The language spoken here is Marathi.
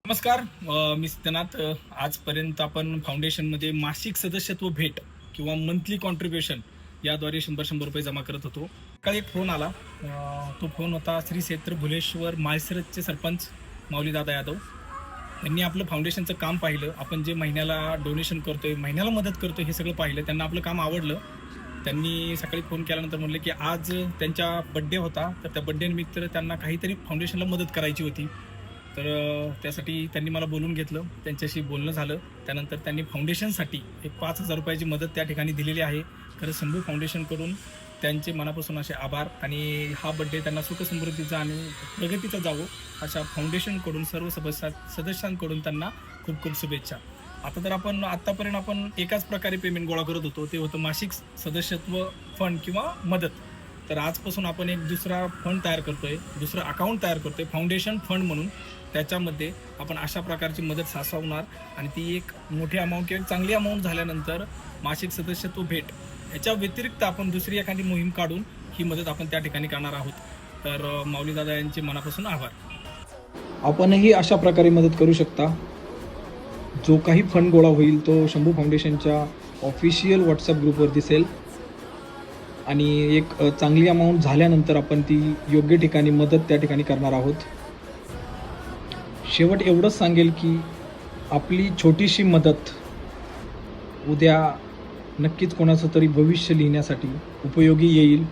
नमस्कार. मी सिद्धनाथ. आजपर्यंत आपण फाउंडेशनमध्ये मासिक सदस्यत्व भेट किंवा मंथली कॉन्ट्रीब्युशन याद्वारे 100 रुपये जमा करत होतो. काल एक फोन आला. तो फोन होता श्री क्षेत्र भुलेश्वर माळशिरसचे सरपंच माऊलीदादा यादव. त्यांनी आपलं फाउंडेशनचं काम पाहिलं. आपण जे महिन्याला डोनेशन करतोय, महिन्याला मदत करतोय, हे सगळं पाहिलं. त्यांना आपलं काम आवडलं. त्यांनी सकाळी फोन केल्यानंतर म्हणले की आज त्यांच्या बड्डे होता, तर त्या बड्डे निमित्त त्यांना काहीतरी फाउंडेशनला मदत करायची होती. तर त्यासाठी त्यांनी मला बोलून घेतलं. त्यांच्याशी बोलणं झालं. त्यानंतर त्यांनी फाउंडेशनसाठी एक 5,000 रुपयाची मदत त्या ठिकाणी दिलेली आहे. खरं शंभू फाउंडेशनकडून त्यांचे मनापासून असे आभार. आणि हा बड्डे त्यांना सुखसमृद्धीचा आणि प्रगतीचा जावो अशा फाउंडेशनकडून सर्व सदस्यांकडून त्यांना खूप खूप शुभेच्छा. आता तर आत्तापर्यंत आपण एकाच प्रकारे पेमेंट गोळा करत होतो, ते होतं मासिक सदस्यत्व फंड किंवा मदत. तर आजपासून आपण एक दुसरा फंड तयार करतोय, दुसरं अकाउंट तयार करतोय फाउंडेशन फंड म्हणून. त्याच्यामध्ये आपण अशा प्रकारची मदत साचवणार आणि ती एक मोठी अमाऊंट किंवा चांगली अमाऊंट झाल्यानंतर मासिक सदस्यत्व भेट याच्या व्यतिरिक्त आपण दुसरी एखादी मोहीम काढून ही मदत आपण त्या ठिकाणी करणार आहोत. तर माऊलीदादा यांचे मनापासून आभार. आपणही अशा प्रकारे मदत करू शकता. जो काही फंड गोळा होईल तो शंभू फाउंडेशनच्या ऑफिशियल व्हॉट्सअप ग्रुपवर दिसेल आणि एक चांगली अमाऊंट झाल्यानंतर आपण ती योग्य ठिकाणी मदत त्या ठिकाणी करणार आहोत. शेवट एवढंच सांगेल की आपली छोटीशी मदत उद्या नक्कीच कोणाचं तरी भविष्य लिहिण्यासाठी उपयोगी येईल.